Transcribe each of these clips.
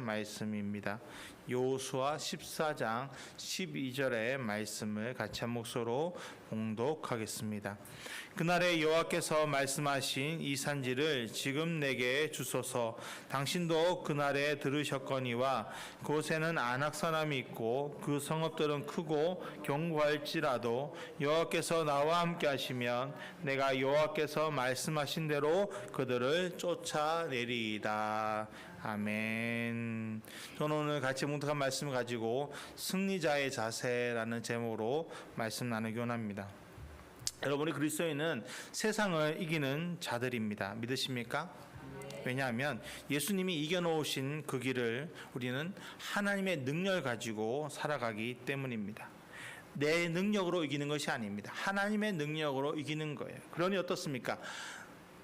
말씀입니다. 여호수아 14장 12절의 말씀을 같이 한 목소리로 봉독하겠습니다. 그날에 여호와께서 말씀하신 이 산지를 지금 내게 주소서. 당신도 그날에 들으셨거니와 그곳에는 안악 사람이 있고 그 성읍들은 크고 견고할지라도 여호와께서 나와 함께 하시면 내가 여호와께서 말씀하신 대로 그들을 쫓아내리이다. 아멘. 저는 오늘 같이 묵독한 말씀을 가지고 승리자의 자세라는 제목으로 말씀 나누기 원합니다. 여러분이 그리스도인은 세상을 이기는 자들입니다. 믿으십니까? 왜냐하면 예수님이 이겨놓으신 그 길을 우리는 하나님의 능력을 가지고 살아가기 때문입니다. 내 능력으로 이기는 것이 아닙니다. 하나님의 능력으로 이기는 거예요. 그러니 어떻습니까?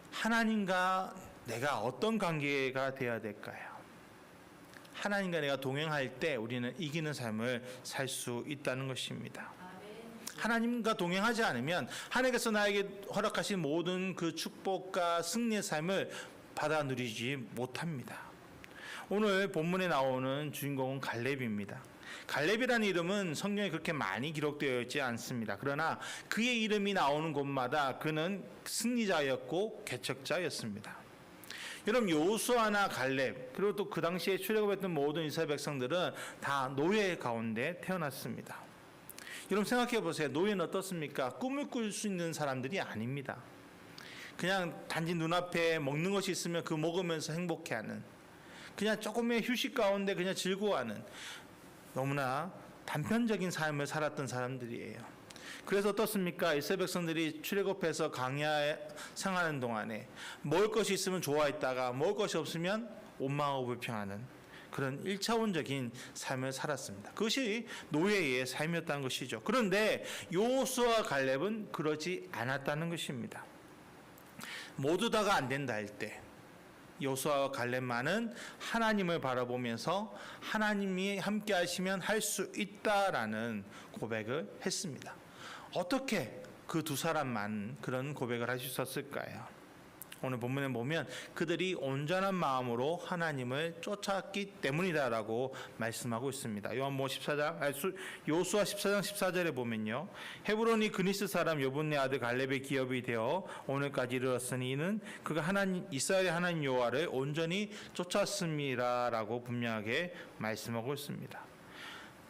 하나님과 내가 어떤 관계가 되어야 될까요? 하나님과 내가 동행할 때 우리는 이기는 삶을 살 수 있다는 것입니다. 하나님과 동행하지 않으면 하나님께서 나에게 허락하신 모든 그 축복과 승리의 삶을 받아 누리지 못합니다. 오늘 본문에 나오는 주인공은 갈렙입니다. 갈렙이라는 이름은 성경에 그렇게 많이 기록되어 있지 않습니다. 그러나 그의 이름이 나오는 곳마다 그는 승리자였고 개척자였습니다. 여러분, 여호수아나 갈렙 그리고 또 그 당시에 출애굽했던 모든 이스라엘 백성들은 다 노예 가운데 태어났습니다. 여러분 생각해 보세요. 노예는 어떻습니까? 꿈을 꿀 수 있는 사람들이 아닙니다. 그냥 단지 눈앞에 먹는 것이 있으면 그 먹으면서 행복해하는, 그냥 조금의 휴식 가운데 그냥 즐거워하는 너무나 단편적인 삶을 살았던 사람들이에요. 그래서 어떻습니까? 이스라엘 백성들이 출애굽해서 광야에 생활하는 동안에 먹을 것이 있으면 좋아했다가 먹을 것이 없으면 원망하고 불평하는 그런 1차원적인 삶을 살았습니다. 그것이 노예의 삶이었다는 것이죠. 그런데 여호수아와 갈렙은 그러지 않았다는 것입니다. 모두 다가 안 된다 할 때 여호수아와 갈렙만은 하나님을 바라보면서 하나님이 함께 하시면 할 수 있다라는 고백을 했습니다. 어떻게 그 두 사람만 그런 고백을 할 수 있었을까요? 오늘 본문에 보면 그들이 온전한 마음으로 하나님을 쫓았기 때문이다라고 말씀하고 있습니다. 요한복음 14장, 여호수아 14장 14절에 보면요, 헤브론이 그니스 사람 여분네 아들 갈렙의 기업이 되어 오늘까지 이르렀으니 이는 그가 하나님 이스라엘의 하나님 여호와를 온전히 쫓았음이라라고 분명하게 말씀하고 있습니다.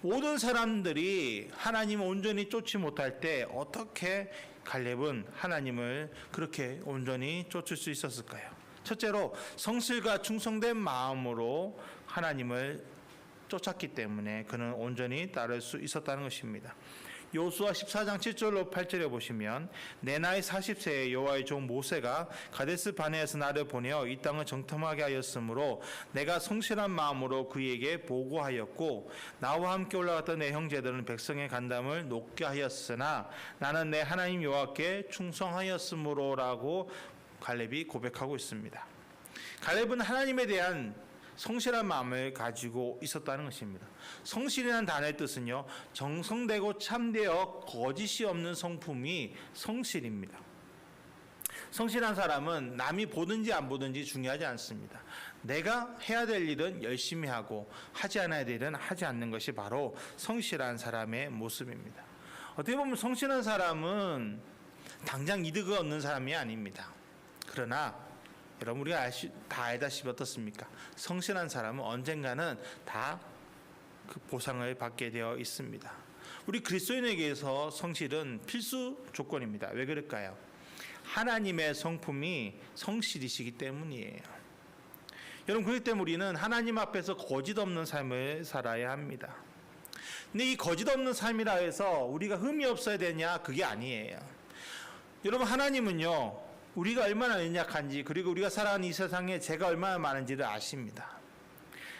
모든 사람들이 하나님을 온전히 쫓지 못할 때 어떻게 갈렙은 하나님을 그렇게 온전히 쫓을 수 있었을까요? 첫째로 성실과 충성된 마음으로 하나님을 쫓았기 때문에 그는 온전히 따를 수 있었다는 것입니다. 여호수아 14장 7절로 8절에 보시면 내 나이 40세에 여호와의 종 모세가 가데스 바네아에서 나를 보내어 이 땅을 정탐하게 하였으므로 내가 성실한 마음으로 그에게 보고하였고 나와 함께 올라갔던 내 형제들은 백성의 간담을 높게 하였으나 나는 내 하나님 여호와께 충성하였으므로라고 갈렙이 고백하고 있습니다. 갈렙은 하나님에 대한 성실한 마음을 가지고 있었다는 것입니다. 성실이라는 단어의 뜻은요, 정성되고 참되어 거짓이 없는 성품이 성실입니다. 성실한 사람은 남이 보든지 안 보든지 중요하지 않습니다. 내가 해야 될 일은 열심히 하고 하지 않아야 될 일은 하지 않는 것이 바로 성실한 사람의 모습입니다. 어떻게 보면 성실한 사람은 당장 이득을 얻는 사람이 아닙니다. 그러나 여러분 우리가 다 알다시피 어떻습니까? 성실한 사람은 언젠가는 다 그 보상을 받게 되어 있습니다. 우리 그리스도인에게서 성실은 필수 조건입니다. 왜 그럴까요? 하나님의 성품이 성실이시기 때문이에요. 여러분 그렇기 때문에 우리는 하나님 앞에서 거짓 없는 삶을 살아야 합니다. 근데 이 거짓 없는 삶이라 해서 우리가 흠이 없어야 되냐? 그게 아니에요. 여러분 하나님은요, 우리가 얼마나 연약한지 그리고 우리가 살아가는 이 세상에 죄가 얼마나 많은지를 아십니다.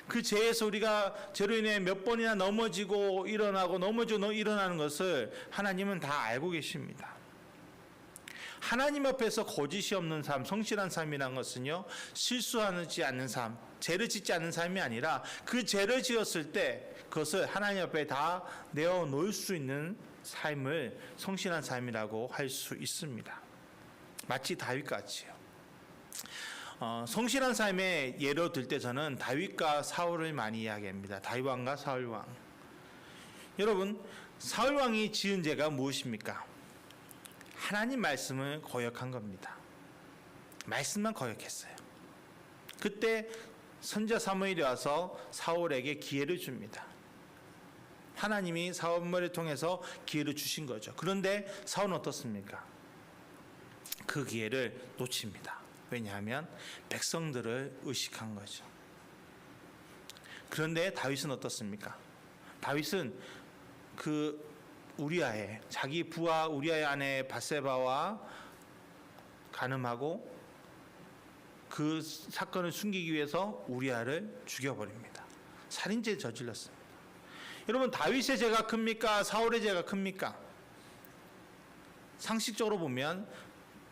그 죄에서 우리가 죄로 인해 몇 번이나 넘어지고 일어나고 넘어지고 일어나는 것을 하나님은 다 알고 계십니다. 하나님 앞에서 거짓이 없는 삶, 성실한 삶이라는 것은요, 실수하지 않는 삶, 죄를 짓지 않는 삶이 아니라 그 죄를 지었을 때 그것을 하나님 앞에 다 내어놓을 수 있는 삶을 성실한 삶이라고 할 수 있습니다. 마치 다윗같이요. 성실한 삶의 예로 들 때 저는 다윗과 사울을 많이 이야기합니다. 다윗 왕과 사울 왕. 여러분, 사울 왕이 지은 죄가 무엇입니까? 하나님 말씀을 거역한 겁니다. 말씀만 거역했어요. 그때 선지자 사무엘이 와서 사울에게 기회를 줍니다. 하나님이 사무엘을 통해서 기회를 주신 거죠. 그런데 사울은 어떻습니까? 그 기회를 놓칩니다. 왜냐하면 백성들을 의식한 거죠. 그런데 다윗은 어떻습니까? 다윗은 그 우리아의 자기 부하 우리아의 아내 바세바와 간음하고 그 사건을 숨기기 위해서 우리아를 죽여버립니다. 살인죄를 저질렀습니다. 여러분, 다윗의 죄가 큽니까? 사울의 죄가 큽니까? 상식적으로 보면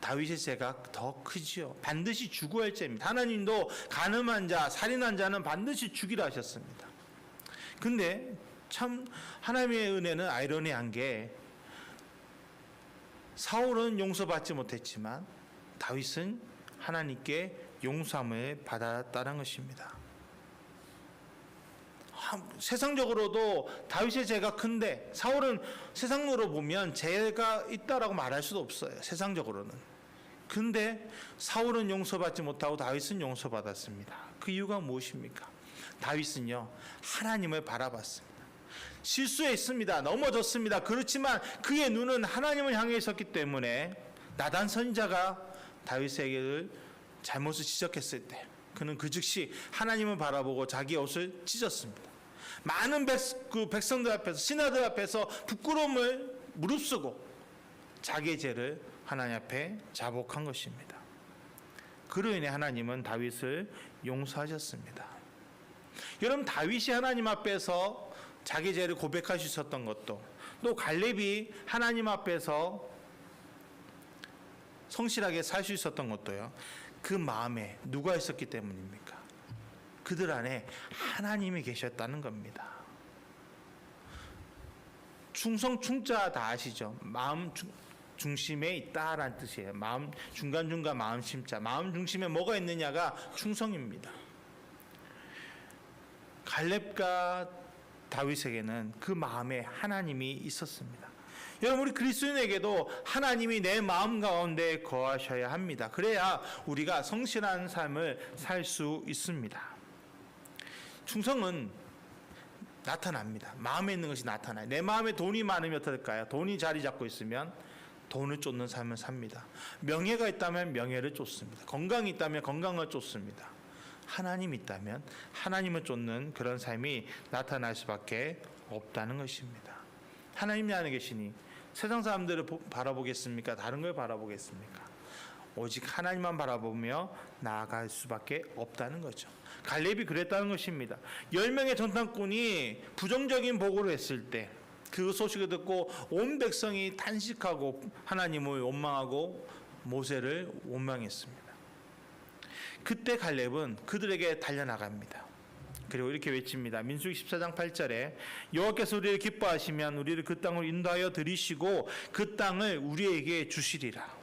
다윗의 죄가 더 크지요. 반드시 죽어야 할 죄입니다. 하나님도 간음한 자, 살인한 자는 반드시 죽이라 하셨습니다. 근데 참 하나님의 은혜는 아이러니한 게 사울은 용서받지 못했지만 다윗은 하나님께 용서함을 받았다는 것입니다. 세상적으로도 다윗의 죄가 큰데 사울은 세상으로 보면 죄가 있다라고 말할 수도 없어요. 세상적으로는. 근데 사울은 용서받지 못하고 다윗은 용서받았습니다. 그 이유가 무엇입니까? 다윗은요, 하나님을 바라봤습니다. 실수했습니다. 넘어졌습니다. 그렇지만 그의 눈은 하나님을 향해 있었기 때문에 나단 선지자가 다윗에게 잘못을 지적했을 때 그는 그 즉시 하나님을 바라보고 자기 옷을 찢었습니다. 많은 백성들 앞에서, 신하들 앞에서 부끄러움을 무릅쓰고 자기의 죄를 하나님 앞에 자복한 것입니다. 그로 인해 하나님은 다윗을 용서하셨습니다. 여러분, 다윗이 하나님 앞에서 자기 죄를 고백할 수 있었던 것도, 또 갈렙이 하나님 앞에서 성실하게 살 수 있었던 것도요, 그 마음에 누가 있었기 때문입니까? 그들 안에 하나님이 계셨다는 겁니다. 충성, 충자 다 아시죠? 마음 중심에 있다라는 뜻이에요. 마음 중간중간 마음 심자. 마음 중심에 뭐가 있느냐가 충성입니다. 갈렙과 다윗에게는 그 마음에 하나님이 있었습니다. 여러분, 우리 그리스도인에게도 하나님이 내 마음 가운데 거하셔야 합니다. 그래야 우리가 성실한 삶을 살 수 있습니다. 충성은 나타납니다. 마음에 있는 것이 나타나요. 내 마음에 돈이 많으면 어떨까요? 돈이 자리 잡고 있으면 돈을 쫓는 삶을 삽니다. 명예가 있다면 명예를 쫓습니다. 건강이 있다면 건강을 쫓습니다. 하나님이 있다면 하나님을 쫓는 그런 삶이 나타날 수밖에 없다는 것입니다. 하나님이 안에 계시니 세상 사람들을 바라보겠습니까? 다른 걸 바라보겠습니까? 오직 하나님만 바라보며 나아갈 수밖에 없다는 거죠. 갈렙이 그랬다는 것입니다. 10명의 전탄꾼이 부정적인 보고를 했을 때 그 소식을 듣고 온 백성이 탄식하고 하나님을 원망하고 모세를 원망했습니다. 그때 갈렙은 그들에게 달려나갑니다. 그리고 이렇게 외칩니다. 민수기 14장 8절에 여호와께서 우리를 기뻐하시면 우리를 그 땅으로 인도하여 들이시고 그 땅을 우리에게 주시리라.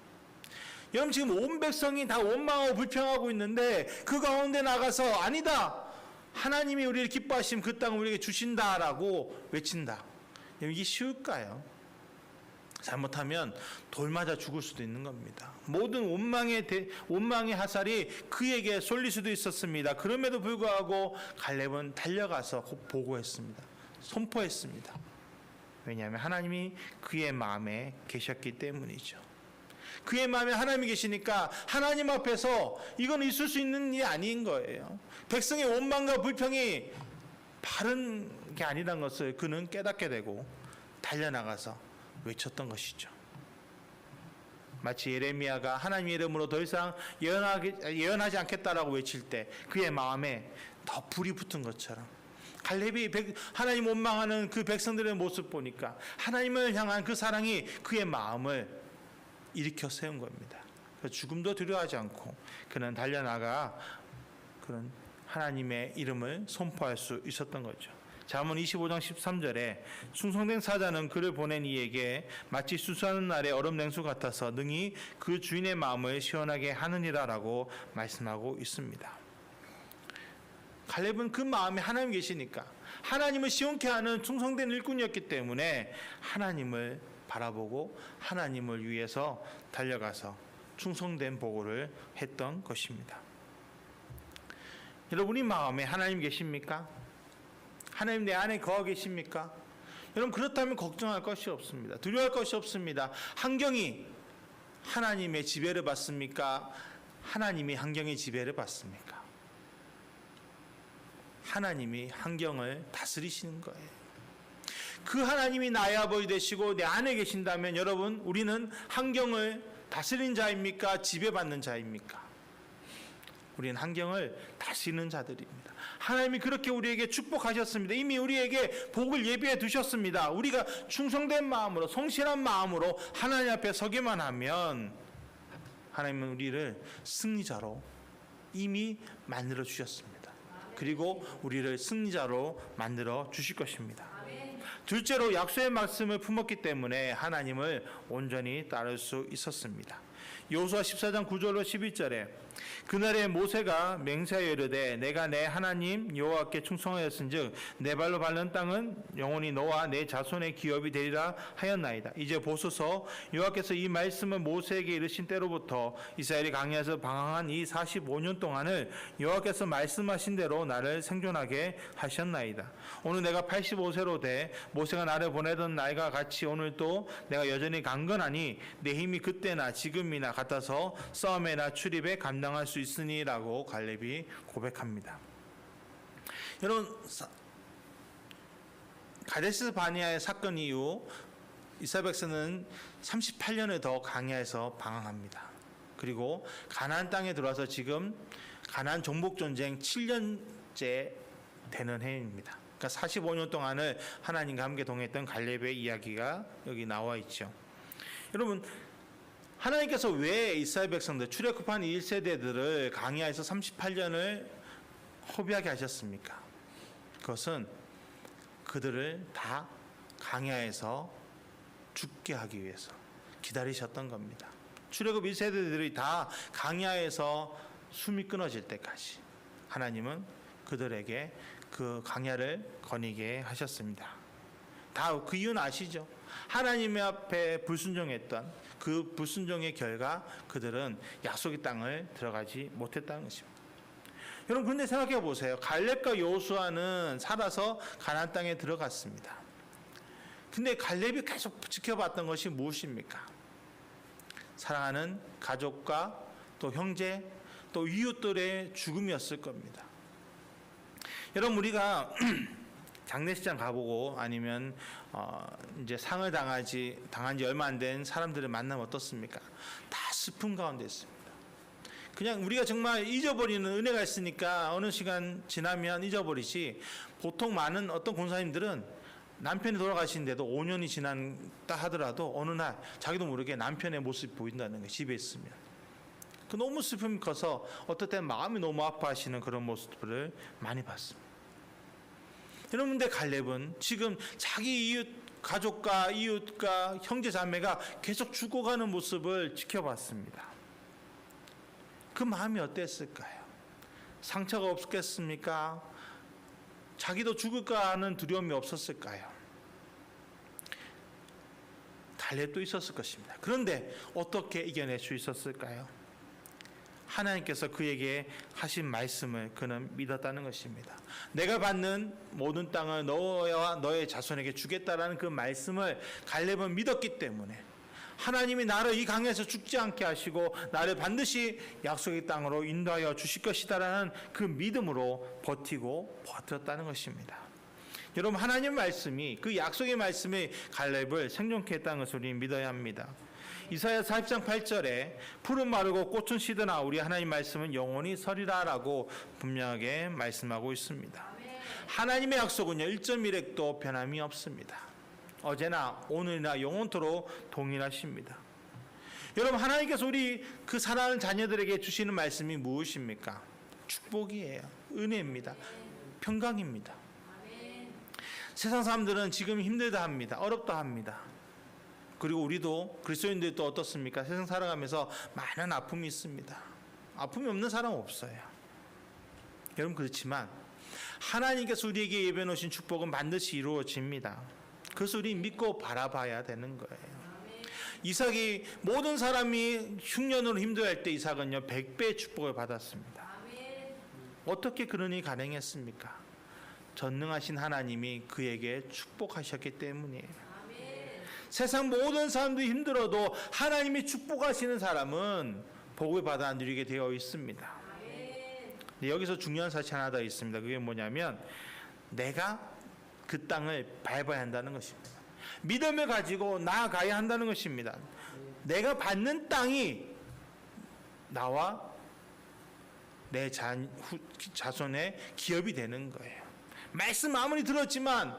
여러분, 지금 온 백성이 다 원망하고 불평하고 있는데 그 가운데 나가서 아니다, 하나님이 우리를 기뻐하시면 그 땅을 우리에게 주신다라고 외친다. 이게 쉬울까요? 잘못하면 돌 맞아 죽을 수도 있는 겁니다. 모든 원망의 화살이 그에게 쏠릴 수도 있었습니다. 그럼에도 불구하고 갈렙은 달려가서 보고했습니다. 선포했습니다. 왜냐하면 하나님이 그의 마음에 계셨기 때문이죠. 그의 마음에 하나님이 계시니까 하나님 앞에서 이건 있을 수 있는 일이 아닌 거예요. 백성의 원망과 불평이 바른 게 아니란 것을 그는 깨닫게 되고 달려나가서 외쳤던 것이죠. 마치 예레미야가 하나님의 이름으로 더 이상 예언하지 않겠다라고 외칠 때 그의 마음에 더 불이 붙은 것처럼 갈렙이 하나님 원망하는 그 백성들의 모습 보니까 하나님을 향한 그 사랑이 그의 마음을 일으켜 세운 겁니다. 죽음도 두려워하지 않고 그는 달려나가 그런 하나님의 이름을 선포할 수 있었던 거죠. 잠언 25장 13절에 충성된 사자는 그를 보낸 이에게 마치 수수하는 날의 얼음 냉수 같아서 능히 그 주인의 마음을 시원하게 하느니라라고 말씀하고 있습니다. 갈렙은 그 마음에 하나님 계시니까 하나님을 시원케 하는 충성된 일꾼이었기 때문에 하나님을 바라보고 하나님을 위해서 달려가서 충성된 보고를 했던 것입니다. 여러분이 마음에 하나님 계십니까? 하나님 내 안에 거하 계십니까? 여러분 그렇다면 걱정할 것이 없습니다. 두려워할 것이 없습니다. 환경이 하나님의 지배를 받습니까? 하나님이 환경의 지배를 받습니까? 하나님이 환경을 다스리시는 거예요. 그 하나님이 나의 아버지 되시고 내 안에 계신다면 여러분 우리는 환경을 다스리는 자입니까? 지배받는 자입니까? 우리는 환경을 다스리는 자들입니다. 하나님이 그렇게 우리에게 축복하셨습니다. 이미 우리에게 복을 예비해 두셨습니다. 우리가 충성된 마음으로 성실한 마음으로 하나님 앞에 서기만 하면 하나님은 우리를 승리자로 이미 만들어 주셨습니다. 그리고 우리를 승리자로 만들어 주실 것입니다. 둘째로 약속의 말씀을 품었기 때문에 하나님을 온전히 따를 수 있었습니다. 여호수아 14장 9절로 11절에 그날에 모세가 맹세하여 이르되 내가 내 하나님 여호와께 충성하였은즉 내 발로 밟는 땅은 영원히 너와 내 자손의 기업이 되리라 하였나이다. 이제 보소서 여호와께서 이 말씀을 모세에게 이르신 때로부터 이스라엘이 광야에서 방황한 이 45년 동안을 여호와께서 말씀하신 대로 나를 생존하게 하셨나이다. 오늘 내가 85세로 돼 모세가 나를 보내던 날과 같이 오늘도 내가 여전히 강건하니 내 힘이 그때나 지금이나 같아서 싸움에나 출입에 감당할 수 있으니라고 갈렙이 고백합니다. 여러분 가데스 바네아의 사건 이후 이스라엘 백성은 38년을 더 광야에서 방황합니다. 그리고 가나안 땅에 들어와서 지금 가나안 정복 전쟁 7년째 되는 해입니다. 그러니까 45년 동안을 하나님과 함께 동행했던 갈렙의 이야기가 여기 나와 있죠. 여러분 하나님께서 왜 이스라엘 백성들 출애굽한 1세대들을 광야에서 38년을 허비하게 하셨습니까? 그것은 그들을 다 광야에서 죽게 하기 위해서 기다리셨던 겁니다. 출애굽 1세대들이 다 광야에서 숨이 끊어질 때까지 하나님은 그들에게 그 광야를 거니게 하셨습니다. 다 그 이유는 아시죠? 하나님의 앞에 불순종했던 그 불순종의 결과 그들은 약속의 땅을 들어가지 못했다는 것입니다. 여러분 그런데 생각해 보세요. 갈렙과 여호수아는 살아서 가나안 땅에 들어갔습니다. 근데 갈렙이 계속 지켜봤던 것이 무엇입니까? 사랑하는 가족과 또 형제 또 이웃들의 죽음이었을 겁니다. 여러분 우리가 장례식장 가보고 아니면 이제 상을 당한 지 얼마 안 된 사람들을 만나면 어떻습니까? 다 슬픔 가운데 있습니다. 그냥 우리가 정말 잊어버리는 은혜가 있으니까 어느 시간 지나면 잊어버리지 보통 많은 어떤 권사님들은 남편이 돌아가시는데도 5년이 지났다 하더라도 어느 날 자기도 모르게 남편의 모습이 보인다는 거예요. 집에 있으면. 그 너무 슬픔이 커서 어떨 때는 마음이 너무 아파하시는 그런 모습들을 많이 봤습니다. 여러분들 갈렙은 지금 자기 이웃 가족과 이웃과 형제 자매가 계속 죽어가는 모습을 지켜봤습니다. 그 마음이 어땠을까요? 상처가 없겠습니까? 자기도 죽을까 하는 두려움이 없었을까요? 갈렙도 있었을 것입니다. 그런데 어떻게 이겨낼 수 있었을까요? 하나님께서 그에게 하신 말씀을 그는 믿었다는 것입니다. 내가 받는 모든 땅을 너와 너의 자손에게 주겠다라는 그 말씀을 갈렙은 믿었기 때문에 하나님이 나를 이 강에서 죽지 않게 하시고 나를 반드시 약속의 땅으로 인도하여 주실 것이다라는 그 믿음으로 버텼다는 것입니다. 여러분 하나님의 말씀이 그 약속의 말씀이 갈렙을 생존케 했다는 것을 우리는 믿어야 합니다. 이사야 40장 8절에 푸른 마르고 꽃은 시드나 우리 하나님 말씀은 영원히 서리라라고 분명하게 말씀하고 있습니다. 하나님의 약속은요 1.1획도 변함이 없습니다. 어제나 오늘이나 영원토록 동일하십니다. 여러분 하나님께서 우리 그 사랑하는 자녀들에게 주시는 말씀이 무엇입니까? 축복이에요. 은혜입니다. 평강입니다. 세상 사람들은 지금 힘들다 합니다. 어렵다 합니다. 그리고 우리도 그리스도인들도 어떻습니까? 세상 살아가면서 많은 아픔이 있습니다. 아픔이 없는 사람 없어요. 여러분, 그렇지만 하나님께서 우리에게 예비해 놓으신 축복은 반드시 이루어집니다. 그래서 우리 믿고 바라봐야 되는 거예요. 이삭이 모든 사람이 흉년으로 힘들어할 때 이삭은요 100배의 축복을 받았습니다. 어떻게 그런 일이 가능했습니까? 전능하신 하나님이 그에게 축복하셨기 때문이에요. 세상 모든 사람들이 힘들어도 하나님이 축복하시는 사람은 복을 받아 누리게 되어 있습니다. 여기서 중요한 사실 하나 더 있습니다. 그게 뭐냐면 내가 그 땅을 밟아야 한다는 것입니다. 믿음을 가지고 나아가야 한다는 것입니다. 내가 받는 땅이 나와 내 자손의 기업이 되는 거예요. 말씀 아무리 들었지만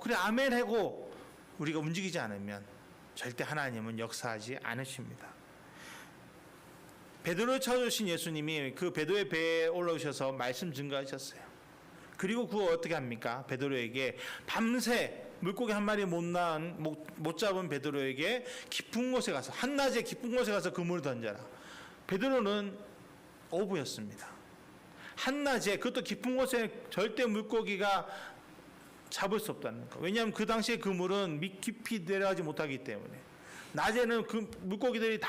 그래 아멘 하고 우리가 움직이지 않으면 절대 하나님은 역사하지 않으십니다. 베드로를 찾아오신 예수님이 그 베드로의 배에 올라오셔서 말씀 증거하셨어요. 그리고 그거 어떻게 합니까? 베드로에게 밤새 물고기 한 마리 못 잡은 베드로에게 깊은 곳에 가서 한낮에 깊은 곳에 가서 그물을 던져라. 베드로는 어부였습니다. 한낮에 그것도 깊은 곳에 절대 물고기가 잡을 수 없다는 거. 왜냐하면 그 당시에 그물은 깊이 내려가지 못하기 때문에 낮에는 그 물고기들이 다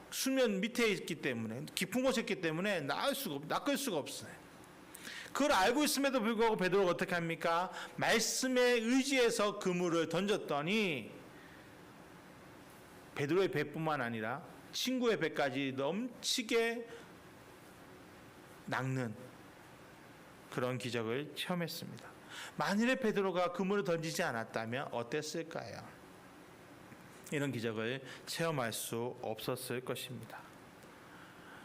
수면 밑에 있기 때문에 깊은 곳에 있기 때문에 낚을 수가 없어요. 그걸 알고 있음에도 불구하고 베드로가 어떻게 합니까? 말씀에 의지해서 그물을 던졌더니 베드로의 배뿐만 아니라 친구의 배까지 넘치게 낚는 그런 기적을 체험했습니다. 만일에 베드로가 그물을 던지지 않았다면 어땠을까요? 이런 기적을 체험할 수 없었을 것입니다.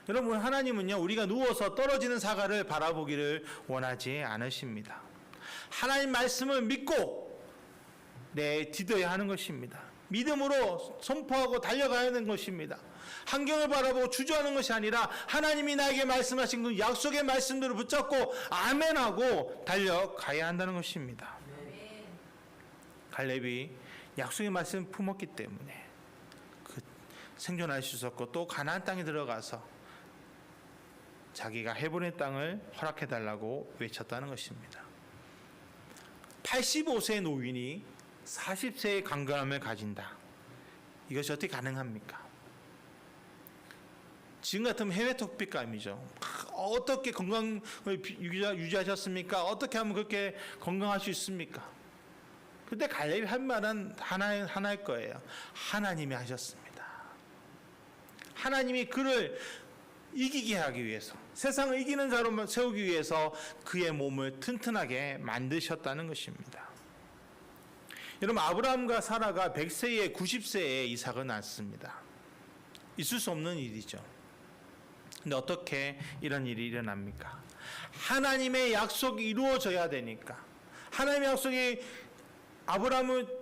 여러분, 하나님은요 우리가 누워서 떨어지는 사과를 바라보기를 원하지 않으십니다. 하나님 말씀을 믿고 디뎌야 하는 것입니다. 믿음으로 선포하고 달려가야 하는 것입니다. 환경을 바라보고 주저하는 것이 아니라 하나님이 나에게 말씀하신 그 약속의 말씀들을 붙잡고 아멘하고 달려가야 한다는 것입니다. 갈렙이 약속의 말씀을 품었기 때문에 생존할 수 있었고 또 가나안 땅에 들어가서 자기가 헤브론의 땅을 허락해달라고 외쳤다는 것입니다. 85세의 노인이 40세의 강건함을 가진다. 이것이 어떻게 가능합니까? 지금 같으면 해외 토픽감이죠. 어떻게 건강을 유지하셨습니까? 어떻게 하면 그렇게 건강할 수 있습니까? 그때 갈렙이 한 말은 하나일 거예요. 하나님이 하셨습니다. 하나님이 그를 이기게 하기 위해서, 세상을 이기는 자로 세우기 위해서 그의 몸을 튼튼하게 만드셨다는 것입니다. 여러분, 아브라함과 사라가 100세에 90세에 이삭을 낳습니다. 있을 수 없는 일이죠. 근데 어떻게 이런 일이 일어납니까? 하나님의 약속이 이루어져야 되니까. 하나님의 약속이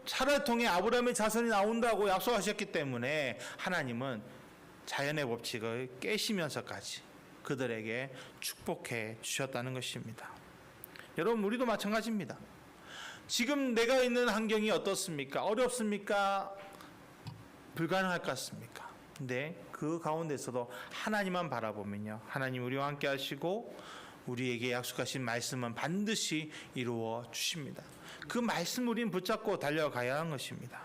사라를 통해 아브라함의 자손이 나온다고 약속하셨기 때문에 하나님은 자연의 법칙을 깨시면서까지 그들에게 축복해 주셨다는 것입니다. 여러분, 우리도 마찬가지입니다. 지금 내가 있는 환경이 어떻습니까? 어렵습니까? 불가능할 것 같습니까? 근데 그 가운데서도 하나님만 바라보면요, 하나님 우리와 함께 하시고 우리에게 약속하신 말씀은 반드시 이루어 주십니다. 그 말씀 우리는 붙잡고 달려가야 하는 것입니다.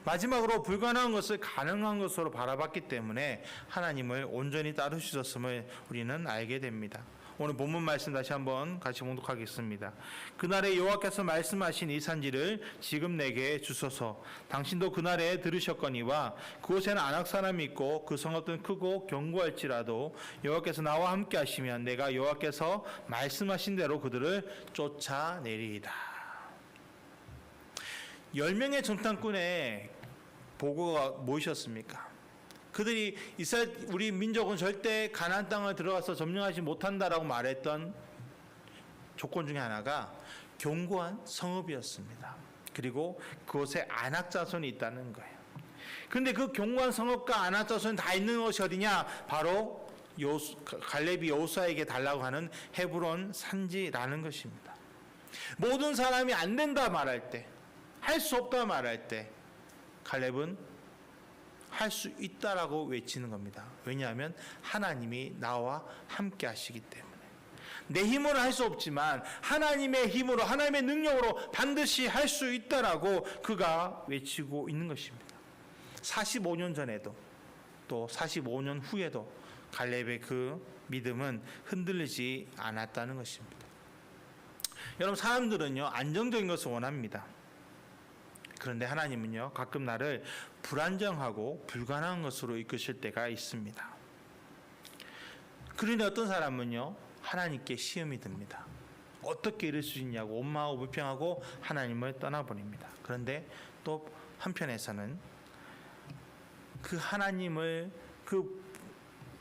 마지막으로 불가능한 것을 가능한 것으로 바라봤기 때문에 하나님을 온전히 따르셨음을 우리는 알게 됩니다. 오늘 본문 말씀 다시 한번 같이 봉독하겠습니다. 그날에 여호와께서 말씀하신 이 산지를 지금 내게 주소서. 당신도 그날에 들으셨거니와 그곳에는 아낙 사람이 있고 그 성읍은 크고 견고할지라도 여호와께서 나와 함께 하시면 내가 여호와께서 말씀하신 대로 그들을 쫓아내리이다. 10명의 정탐꾼의 보고가 무엇이었습니까? 그들이 우리 민족은 절대 가나안 땅을 들어가서 점령하지 못한다라고 말했던 조건 중에 하나가 견고한 성읍이었습니다. 그리고 그곳에 아낙 자손이 있다는 거예요. 그런데 그 견고한 성읍과 아낙 자손이 다 있는 것이 어디냐? 바로 갈렙이 여호수아에게 달라고 하는 헤브론 산지라는 것입니다. 모든 사람이 안 된다 말할 때, 할 수 없다 말할 때 갈렙은 할 수 있다라고 외치는 겁니다. 왜냐하면 하나님이 나와 함께 하시기 때문에. 내 힘으로 할 수 없지만 하나님의 힘으로, 하나님의 능력으로 반드시 할 수 있다라고 그가 외치고 있는 것입니다. 45년 전에도 또 45년 후에도 갈렙의 그 믿음은 흔들리지 않았다는 것입니다. 여러분, 사람들은요 안정적인 것을 원합니다. 그런데 하나님은요 가끔 나를 불안정하고 불가능한 것으로 이끄실 때가 있습니다. 그런데 어떤 사람은요 하나님께 시험이 듭니다. 어떻게 이럴 수 있냐고 원망하고 불평하고 하나님을 떠나버립니다. 그런데 또 한편에서는 그 하나님을, 그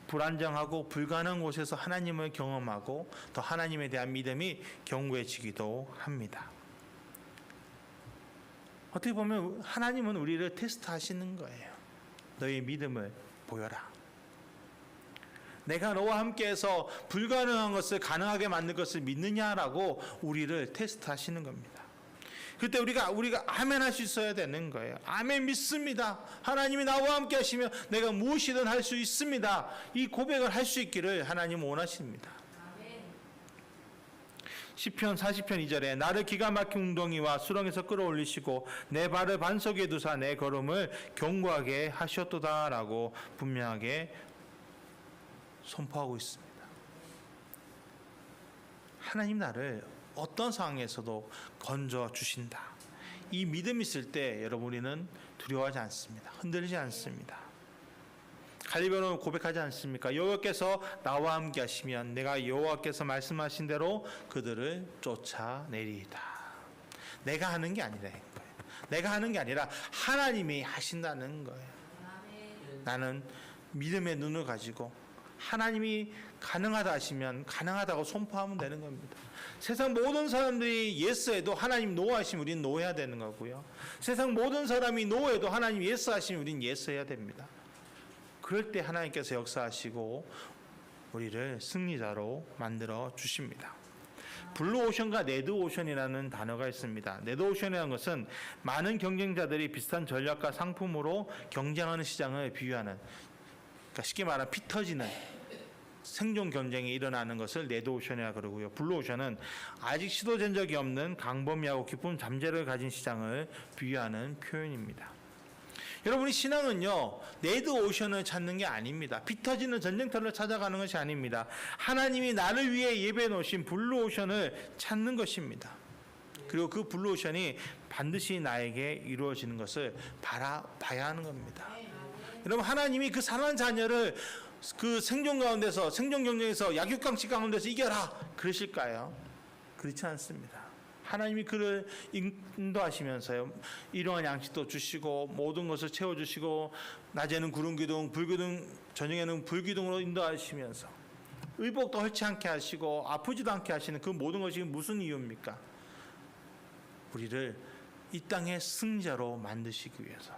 불안정하고 불가능한 곳에서 하나님을 경험하고 더 하나님에 대한 믿음이 견고해지기도 합니다. 어떻게 보면 하나님은 우리를 테스트하시는 거예요. 너의 믿음을 보여라. 내가 너와 함께해서 불가능한 것을 가능하게 만들 것을 믿느냐라고 우리를 테스트하시는 겁니다. 그때 우리가 아멘 할 수 있어야 되는 거예요. 아멘 믿습니다. 하나님이 나와 함께 하시면 내가 무엇이든 할 수 있습니다. 이 고백을 할 수 있기를 하나님은 원하십니다. 시편 40편 2절에 나를 기가 막힌 웅덩이와 수렁에서 끌어올리시고 내 발을 반석에 두사 내 걸음을 견고하게 하셨도다라고 분명하게 선포하고 있습니다. 하나님 나를 어떤 상황에서도 건져 주신다. 이 믿음이 있을 때 여러분 우리는 두려워하지 않습니다. 흔들리지 않습니다. 갈렙은 고백하지 않습니까? 여호와께서 나와 함께 하시면 내가 여호와께서 말씀하신 대로 그들을 쫓아내리이다. 내가 하는 게 아니라 거예요. 내가 하는 게 아니라 하나님이 하신다는 거예요. 나는 믿음의 눈을 가지고 하나님이 가능하다 하시면 가능하다고 선포하면 되는 겁니다. 세상 모든 사람들이 예스해도 하나님 노 하시면 우리는 노해야 되는 거고요. 세상 모든 사람이 노해도 하나님 예스 하시면 우리는 예스해야 됩니다. 그럴 때 하나님께서 역사하시고 우리를 승리자로 만들어 주십니다. 블루오션과 레드오션이라는 단어가 있습니다. 레드오션이라는 것은 많은 경쟁자들이 비슷한 전략과 상품으로 경쟁하는 시장을 비유하는, 그러니까 쉽게 말하면 피 터지는 생존 경쟁이 일어나는 것을 레드오션이라고 그러고요. 블루오션은 아직 시도된 적이 없는 강범위하고 깊은 잠재력을 가진 시장을 비유하는 표현입니다. 여러분이 신앙은요 레드오션을 찾는 게 아닙니다. 피 터지는 전쟁터를 찾아가는 것이 아닙니다. 하나님이 나를 위해 예배해 놓으신 블루오션을 찾는 것입니다. 그리고 그 블루오션이 반드시 나에게 이루어지는 것을 바라봐야 하는 겁니다. 여러분, 하나님이 그 사랑하는 자녀를 그 생존 가운데서, 생존 경쟁에서 약육강식 가운데서 이겨라 그러실까요? 그렇지 않습니다. 하나님이 그를 인도하시면서요 일용할 양식도 주시고 모든 것을 채워주시고 낮에는 구름 기둥, 불기둥, 저녁에는 불기둥으로 인도하시면서 의복도 헐지 않게 하시고 아프지도 않게 하시는 그 모든 것이 무슨 이유입니까? 우리를 이 땅의 승자로 만드시기 위해서.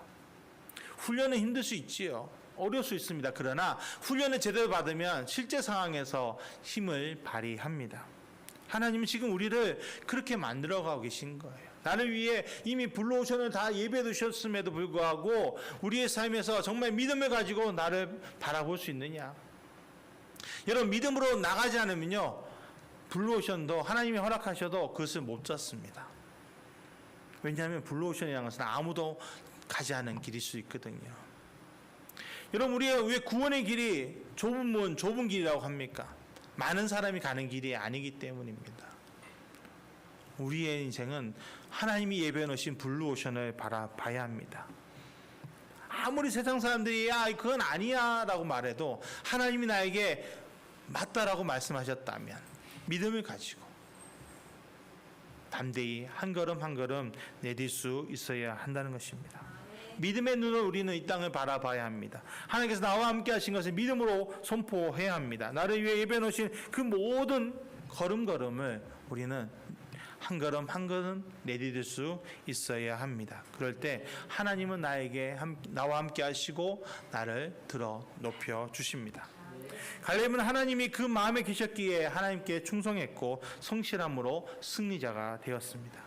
훈련은 힘들 수 있지요. 어려울 수 있습니다. 그러나 훈련을 제대로 받으면 실제 상황에서 힘을 발휘합니다. 하나님은 지금 우리를 그렇게 만들어가고 계신 거예요. 나를 위해 이미 블루오션을 다 예배해 두셨음에도 불구하고 우리의 삶에서 정말 믿음을 가지고 나를 바라볼 수 있느냐. 여러분, 믿음으로 나가지 않으면요 블루오션도 하나님이 허락하셔도 그것을 못 잡습니다. 왜냐하면 블루오션이라는 것은 아무도 가지 않은 길일 수 있거든요. 여러분, 우리가 왜 구원의 길이 좁은 문, 좁은 길이라고 합니까? 많은 사람이 가는 길이 아니기 때문입니다. 우리의 인생은 하나님이 예배해 놓으신 블루오션을 바라봐야 합니다. 아무리 세상 사람들이 야 그건 아니야 라고 말해도 하나님이 나에게 맞다라고 말씀하셨다면 믿음을 가지고 담대히 한 걸음 한 걸음 내딜 수 있어야 한다는 것입니다. 믿음의 눈으로 우리는 이 땅을 바라봐야 합니다. 하나님께서 나와 함께 하신 것을 믿음으로 선포해야 합니다. 나를 위해 예배해 놓으신 그 모든 걸음걸음을 우리는 한 걸음 한 걸음 내디딜 수 있어야 합니다. 그럴 때 하나님은 나와 함께 하시고 나를 들어 높여 주십니다. 갈렙은 하나님이 그 마음에 계셨기에 하나님께 충성했고 성실함으로 승리자가 되었습니다.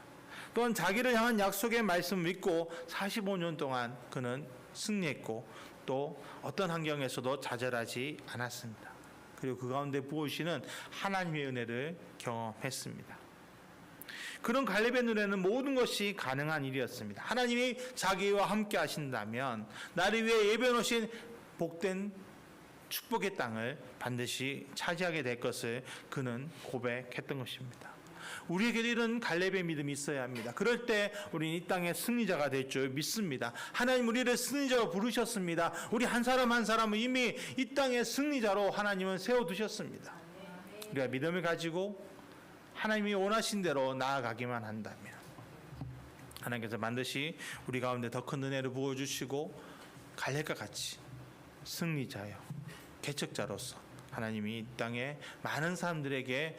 또한 자기를 향한 약속의 말씀을 믿고 45년 동안 그는 승리했고 또 어떤 환경에서도 좌절하지 않았습니다. 그리고 그 가운데 부으시는 하나님의 은혜를 경험했습니다. 그런 갈렙의 눈에는 모든 것이 가능한 일이었습니다. 하나님이 자기와 함께 하신다면 나를 위해 예배 놓으신 복된 축복의 땅을 반드시 차지하게 될 것을 그는 고백했던 것입니다. 우리에게 이런 갈렙의 믿음이 있어야 합니다. 그럴 때 우리는 이 땅의 승리자가 될 줄 믿습니다. 하나님 우리를 승리자로 부르셨습니다. 우리 한 사람 한 사람은 이미 이 땅의 승리자로 하나님은 세워두셨습니다. 우리가 믿음을 가지고 하나님이 원하신 대로 나아가기만 한다면 하나님께서 반드시 우리 가운데 더 큰 은혜를 부어주시고 갈렙과 같이 승리자요 개척자로서 하나님이 이 땅에 많은 사람들에게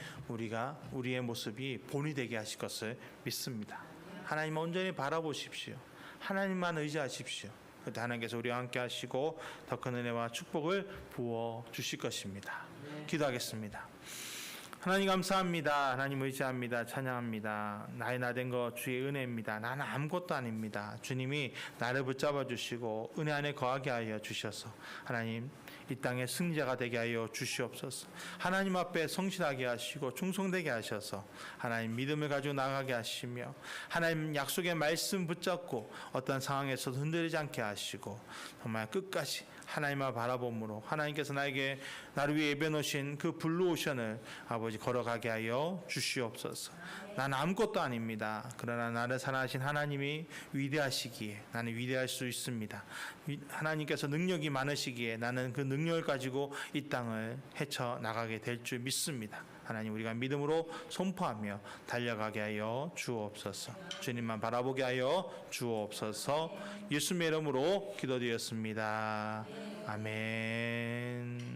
우리의 모습이 본이 되게 하실 것을 믿습니다. 하나님 온전히 바라보십시오. 하나님만 의지하십시오. 그때 하나님께서 우리와 함께 하시고 더 큰 은혜와 축복을 부어 주실 것입니다. 기도하겠습니다. 하나님 감사합니다. 하나님 의지합니다. 찬양합니다. 나의 나된 것 주의 은혜입니다. 나는 아무것도 아닙니다. 주님이 나를 붙잡아 주시고 은혜 안에 거하게 하여 주셔서 하나님 이 땅의 승리자가 되게 하여 주시옵소서. 하나님 앞에 성실하게 하시고 충성되게 하셔서 하나님 믿음을 가지고 나가게 하시며 하나님 약속의 말씀 붙잡고 어떤 상황에서도 흔들리지 않게 하시고 정말 끝까지 하나님을 바라봄으로 하나님께서 나를 위해 예배 놓으신 그 블루오션을 아버지 걸어가게 하여 주시옵소서. 나는 아무것도 아닙니다. 그러나 나를 사랑하신 하나님이 위대하시기에 나는 위대할 수 있습니다. 하나님께서 능력이 많으시기에 나는 그 능력을 가지고 이 땅을 헤쳐나가게 될 줄 믿습니다. 하나님 우리가 믿음으로 선포하며 달려가게 하여 주옵소서. 주님만 바라보게 하여 주옵소서. 예수님의 이름으로 기도드렸습니다. 아멘.